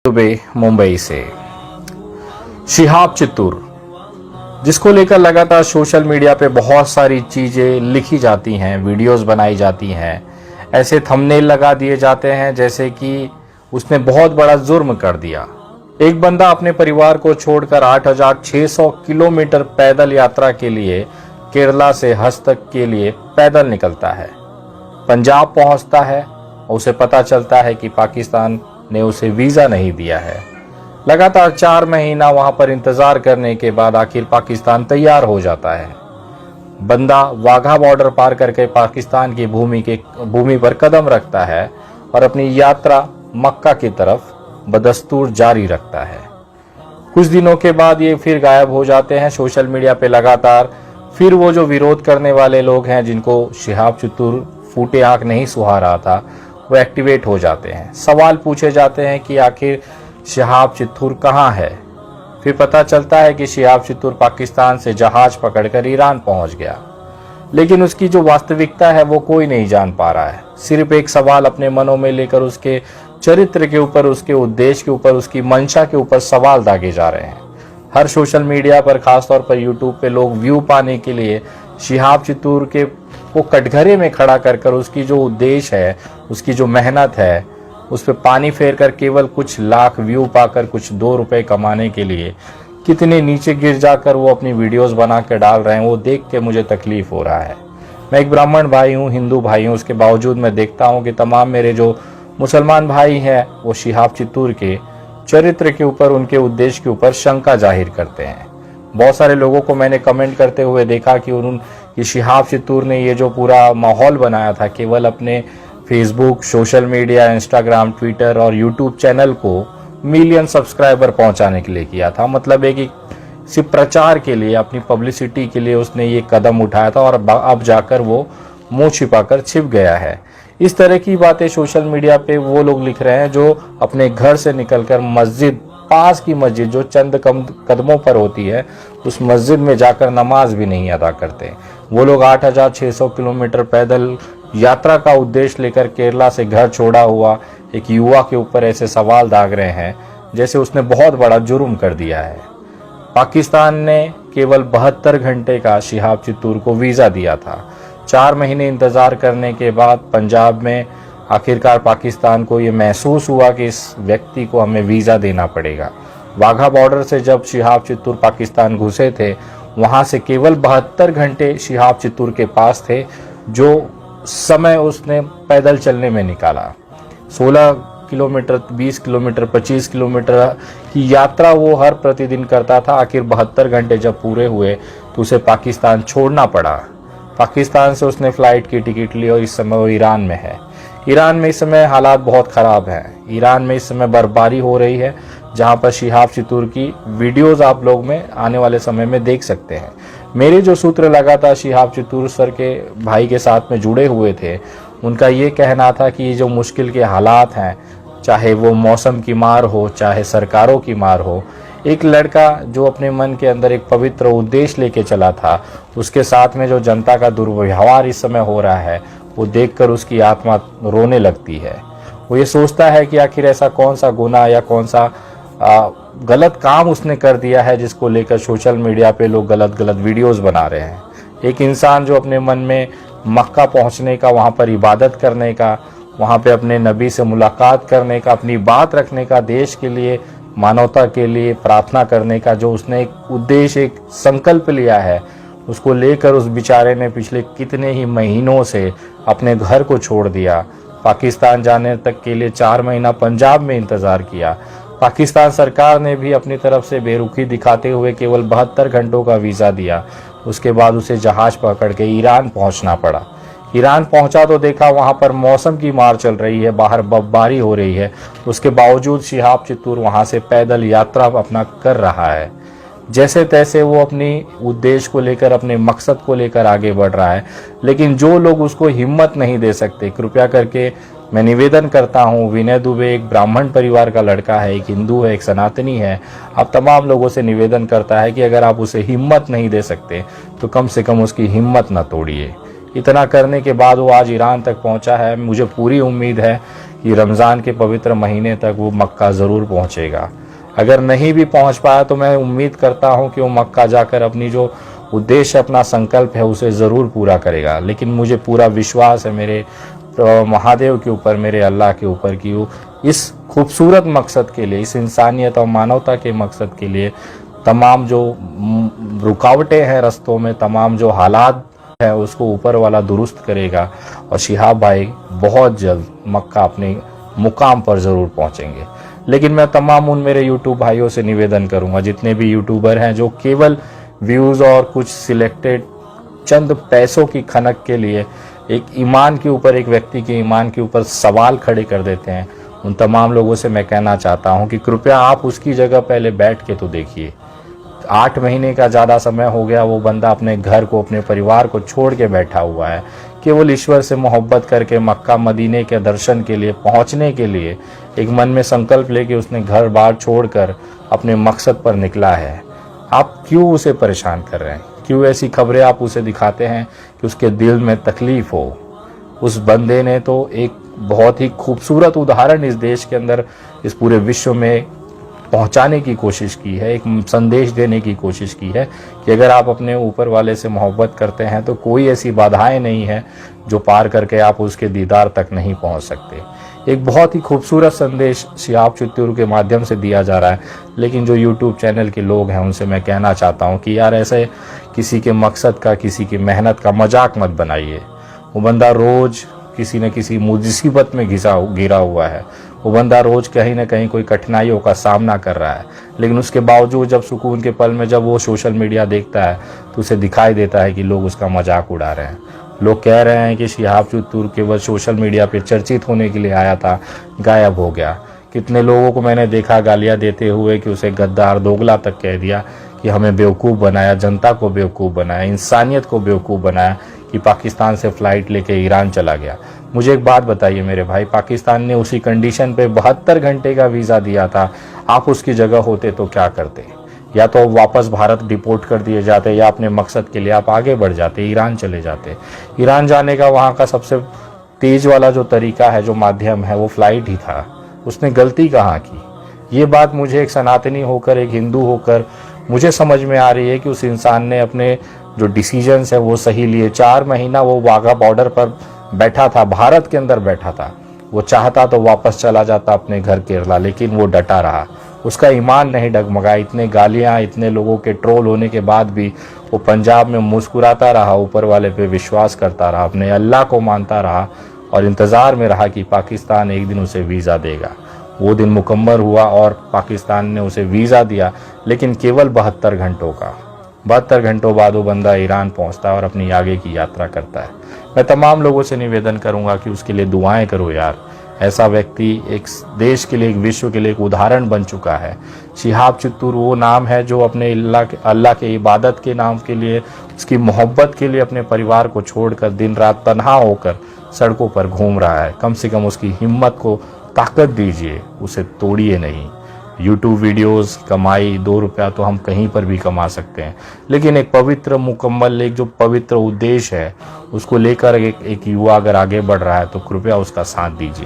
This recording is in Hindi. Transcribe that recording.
दुबे मुंबई से। शिहाब चित्तूर, जिसको लेकर लगातार सोशल मीडिया पे बहुत सारी चीज़ें लिखी जाती हैं, वीडियोस बनाई जाती हैं, ऐसे थंबनेल लगा दिए जाते हैं जैसे कि उसने बहुत बड़ा जुर्म कर दिया। एक बंदा अपने परिवार को छोड़कर 8,600 किलोमीटर पैदल यात्रा के लिए केरला से हज तक के लिए पैदल निकलता है, पंजाब पहुंचता है और उसे पता चलता है कि पाकिस्तान ने उसे वीज़ा नहीं दिया है। लगातार 4 महीना वहां पर इंतजार करने के बाद आखिर पाकिस्तान तैयार हो जाता है। बंदा वाघा बॉर्डर पार करके पाकिस्तान की भूमि पर कदम रखता है और अपनी यात्रा मक्का की तरफ बदस्तूर जारी रखता है। कुछ दिनों के बाद ये फिर गायब हो जाते हैं सोशल मीडिया पे लगातार। फिर वो जो विरोध करने वाले लोग हैं, जिनको शिहाब चित्तूर फूटे आंख नहीं सुहा रहा था, वो एक्टिवेट हो जाते हैं। सवाल पूछे जाते हैं कि आखिर शिहाब चित्तूर कहाँ है। फिर पता चलता है कि शिहाब चित्तूर पाकिस्तान से जहाज पकड़कर ईरान पहुंच गया, लेकिन उसकी जो वास्तविकता है वो कोई नहीं जान पा रहा है। सिर्फ एक सवाल अपने मनों में लेकर उसके चरित्र के ऊपर, उसके उद्देश्य के ऊपर, उसकी मंशा के ऊपर सवाल दागे जा रहे हैं। हर सोशल मीडिया पर, खासतौर पर यूट्यूब पे, लोग व्यू पाने के लिए शिहाब चित्तूर के को कटघरे में खड़ा कर उसकी जो उद्देश्य है, उसकी जो मेहनत है, उस पर पानी फेर कर केवल कुछ लाख व्यू पाकर कुछ 2 रुपए कमाने के लिए कितने नीचे गिर जाकर वो अपनी वीडियोस बना के डाल रहे हैं, वो देख के मुझे तकलीफ हो रहा है। मैं एक ब्राह्मण भाई हूँ, हिंदू भाई हूँ, उसके बावजूद मैं देखता हूँ कि तमाम मेरे जो मुसलमान भाई हैं वो शिहाब चित्तूर के चरित्र के ऊपर, उनके उद्देश्य के ऊपर शंका जाहिर करते हैं। बहुत सारे लोगों को मैंने कमेंट करते हुए देखा कि शिहाब चित्तूर ने ये जो पूरा माहौल बनाया था केवल अपने Facebook, social media, Instagram, Twitter और यूट्यूब चैनल को मिलियन सब्सक्राइबर पहुंचाने के लिए किया था। मतलब है कि सिर्फ प्रचार के लिए, अपनी पब्लिसिटी के लिए उसने ये कदम उठाया था और अब जाकर वो मुंह छिपाकर छिप गया है। इस तरह की बातें सोशल मीडिया पे वो लोग लिख रहे हैं जो अपने घर से निकलकर मस्जिद, पास की मस्जिद जो चंद कदमों पर होती है, उस मस्जिद में जाकर नमाज भी नहीं अदा करते। वो लोग 8,600 किलोमीटर पैदल यात्रा का उद्देश्य लेकर केरला से घर छोड़ा हुआ एक युवा के ऊपर ऐसे सवाल दाग रहे हैं जैसे उसने बहुत बड़ा जुर्म कर दिया है। पाकिस्तान ने केवल 72 घंटे का शिहाब चित्तूर को वीज़ा दिया था। 4 महीने इंतजार करने के बाद पंजाब में आखिरकार पाकिस्तान को ये महसूस हुआ कि इस व्यक्ति को हमें वीज़ा देना पड़ेगा। वाघा बॉर्डर से जब शिहाब चित्तूर पाकिस्तान घुसे थे, वहाँ से केवल 72 घंटे शिहाब चित्तूर के पास थे, जो समय उसने पैदल चलने में निकाला। 16 किलोमीटर, 20 किलोमीटर, 25 किलोमीटर की यात्रा वो हर प्रतिदिन करता था। आखिर 72 घंटे जब पूरे हुए तो उसे पाकिस्तान छोड़ना पड़ा। पाकिस्तान से उसने फ्लाइट की टिकट ली और इस समय वो ईरान में है। ईरान में इस समय हालात बहुत ख़राब हैं। ईरान में इस समय बर्फबारी हो रही है, जहां पर शिहाब चित्तूर की वीडियोस आप लोग में आने वाले समय में देख सकते हैं। मेरे जो सूत्र लगातार शिहाब चित्तूर सर के भाई के साथ में जुड़े हुए थे, उनका ये कहना था कि ये जो मुश्किल के हालात हैं, चाहे वो मौसम की मार हो, चाहे सरकारों की मार हो, एक लड़का जो अपने मन के अंदर एक पवित्र उद्देश्य लेके चला था, उसके साथ में जो जनता का दुर्व्यवहार इस समय हो रहा है, वो देखकर उसकी आत्मा रोने लगती है। वो ये सोचता है कि आखिर ऐसा कौन सा गुनाह या कौन सा गलत काम उसने कर दिया है जिसको लेकर सोशल मीडिया पे लोग गलत वीडियोस बना रहे हैं। एक इंसान जो अपने मन में मक्का पहुंचने का, वहां पर इबादत करने का, वहां पे अपने नबी से मुलाकात करने का, अपनी बात रखने का, देश के लिए, मानवता के लिए प्रार्थना करने का जो उसने एक उद्देश्य, एक संकल्प लिया है, उसको लेकर उस बेचारे ने पिछले कितने ही महीनों से अपने घर को छोड़ दिया। पाकिस्तान जाने तक के लिए 4 महीना पंजाब में इंतज़ार किया। पाकिस्तान सरकार ने भी अपनी तरफ से बेरुखी दिखाते हुए केवल 72 घंटों का वीज़ा दिया। उसके बाद उसे जहाज पकड़ के ईरान पहुंचना पड़ा। ईरान पहुंचा तो देखा वहां पर मौसम की मार चल रही है, बाहर बर्फबारी हो रही है। उसके बावजूद शिहाब चित्तूर वहां से पैदल यात्रा अपना कर रहा है। जैसे तैसे वो अपनी उद्देश्य को लेकर, अपने मकसद को लेकर आगे बढ़ रहा है। लेकिन जो लोग उसको हिम्मत नहीं दे सकते, कृपया करके मैं निवेदन करता हूँ, विनय दुबे एक ब्राह्मण परिवार का लड़का है, एक हिंदू है, एक सनातनी है। आप तमाम लोगों से निवेदन करता है कि अगर आप उसे हिम्मत नहीं दे सकते तो कम से कम उसकी हिम्मत न तोड़िए। इतना करने के बाद वो आज ईरान तक पहुंचा है। मुझे पूरी उम्मीद है कि रमज़ान के पवित्र महीने तक वो मक्का ज़रूर पहुँचेगा। अगर नहीं भी पहुँच पाया तो मैं उम्मीद करता हूँ कि वो मक्का जाकर अपनी जो उद्देश्य, अपना संकल्प है, उसे ज़रूर पूरा करेगा। लेकिन मुझे पूरा विश्वास है मेरे महादेव के ऊपर, मेरे अल्लाह के ऊपर, कि वो इस खूबसूरत मकसद के लिए, इस इंसानियत और मानवता के मकसद के लिए तमाम जो रुकावटें हैं रस्तों में, तमाम जो हालात है, उसको ऊपर वाला दुरुस्त करेगा और शिहाब भाई बहुत जल्द मक्का अपने मुकाम पर ज़रूर पहुंचेंगे। लेकिन मैं तमाम उन मेरे यूट्यूब भाइयों से निवेदन करूंगा, जितने भी यूट्यूबर हैं जो केवल व्यूज़ और कुछ सिलेक्टेड चंद पैसों की खनक के लिए एक ईमान के ऊपर, एक व्यक्ति के ईमान के ऊपर सवाल खड़े कर देते हैं, उन तमाम लोगों से मैं कहना चाहता हूं कि कृपया आप उसकी जगह पहले बैठ के तो देखिए। 8 महीने का ज़्यादा समय हो गया, वो बंदा अपने घर को, अपने परिवार को छोड़ के बैठा हुआ है, केवल ईश्वर से मोहब्बत करके मक्का मदीने के दर्शन के लिए पहुंचने के लिए एक मन में संकल्प लेके उसने घर बार छोड़कर अपने मकसद पर निकला है। आप क्यों उसे परेशान कर रहे हैं? क्यों ऐसी खबरें आप उसे दिखाते हैं कि उसके दिल में तकलीफ हो? उस बंदे ने तो एक बहुत ही खूबसूरत उदाहरण इस देश के अंदर, इस पूरे विश्व में पहुंचाने की कोशिश की है, एक संदेश देने की कोशिश की है कि अगर आप अपने ऊपर वाले से मोहब्बत करते हैं तो कोई ऐसी बाधाएं नहीं है जो पार करके आप उसके दीदार तक नहीं पहुंच सकते। एक बहुत ही खूबसूरत संदेश शिहाब चित्तूर के माध्यम से दिया जा रहा है। लेकिन जो यूट्यूब चैनल के लोग हैं उनसे मैं कहना चाहता हूं कि यार ऐसे किसी के मकसद का, किसी की मेहनत का मजाक मत बनाइए। वो बंदा रोज किसी न किसी मुसीबत में घिरा हुआ है, वो बंदा रोज कहीं ना कहीं कोई कठिनाइयों का सामना कर रहा है, लेकिन उसके बावजूद जब सुकून के पल में जब वो सोशल मीडिया देखता है तो उसे दिखाई देता है कि लोग उसका मजाक उड़ा रहे हैं। लोग कह रहे हैं कि शिहाब चित्तूर केवल सोशल मीडिया पे चर्चित होने के लिए आया था, गायब हो गया। कितने लोगों को मैंने देखा गालियां देते हुए कि उसे गद्दार, दोगला तक कह दिया, कि हमें बेवकूफ़ बनाया, जनता को बेवकूफ़ बनाया, इंसानियत को बेवकूफ़ बनाया कि पाकिस्तान से फ़्लाइट लेके ईरान चला गया। मुझे एक बात बताइए मेरे भाई, पाकिस्तान ने उसी कंडीशन पे 72 घंटे का वीज़ा दिया था, आप उसकी जगह होते तो क्या करते? या तो वापस भारत डिपोर्ट कर दिए जाते, या अपने मकसद के लिए आप आगे बढ़ जाते, ईरान चले जाते। ईरान जाने का वहाँ का सबसे तेज वाला जो तरीका है, जो माध्यम है, वो फ्लाइट ही था। उसने गलती कहाँ की? ये बात मुझे एक सनातनी होकर, एक हिंदू होकर मुझे समझ में आ रही है कि उस इंसान ने अपने जो डिसीजंस है वो सही लिए। 4 महीना वो वाघा बॉर्डर पर बैठा था, भारत के अंदर बैठा था। वो चाहता तो वापस चला जाता अपने घर केरला, लेकिन वो डटा रहा, उसका ईमान नहीं डगमगा। इतने गालियां, इतने लोगों के ट्रोल होने के बाद भी वो पंजाब में मुस्कुराता रहा, ऊपर वाले पे विश्वास करता रहा, अपने अल्लाह को मानता रहा और इंतज़ार में रहा कि पाकिस्तान एक दिन उसे वीज़ा देगा। वो दिन मुकम्मल हुआ और पाकिस्तान ने उसे वीज़ा दिया, लेकिन केवल 72 घंटों का। 72 घंटों बाद वो बंदा ईरान पहुंचता है और अपनी आगे की यात्रा करता है। मैं तमाम लोगों से निवेदन करूंगा कि उसके लिए दुआएं करो यार। ऐसा व्यक्ति एक देश के लिए, एक विश्व के लिए एक उदाहरण बन चुका है। शिहाब चित्तूर वो नाम है जो अपने अल्लाह के इबादत के नाम के लिए, उसकी मोहब्बत के लिए अपने परिवार को छोड़कर दिन रात तन्हा होकर सड़कों पर घूम रहा है। कम से कम उसकी हिम्मत को ताकत दीजिए, उसे तोड़िए नहीं। YouTube वीडियोस कमाई, 2 रुपया तो हम कहीं पर भी कमा सकते हैं, लेकिन एक पवित्र मुकम्मल, एक जो पवित्र उद्देश्य है उसको लेकर एक युवा अगर आगे बढ़ रहा है तो कृपया उसका साथ दीजिए।